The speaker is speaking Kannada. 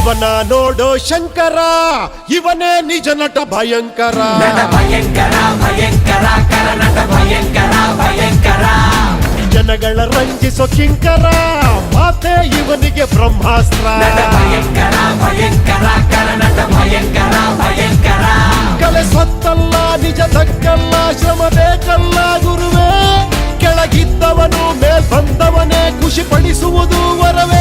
ಇವನ ನೋಡೋ ಶಂಕರ, ಇವನೇ ನಿಜ ನಟ ಭಯಂಕರ. ಭಯಂಕರ ಭಯಂಕರ ಕರನಟ ಭಯಂಕರ ಭಯಂಕರ. ಜನಗಳ ರಂಜಿಸೋ ಕಿಂಕರ, ಮಾತೆ ಇವನಿಗೆ ಬ್ರಹ್ಮಾಸ್ತ್ರ. ಭಯಂಕರ ಭಯಂಕರ ಕರನಟ ಭಯಂಕರ ಭಯಂಕರ. ಕಲೆ ಸ್ವತ್ತಲ್ಲ ನಿಜದಕ್ಕಲ್ಲ, ಶ್ರಮ ಬೇಕಲ್ಲ ಗುರುವೇ. ಕೆಳಗಿದ್ದವನು ಮೇಲ್ ಬಂದವನೇ, ಖುಷಿ ಪಡಿಸುವುದು ವರವೇ.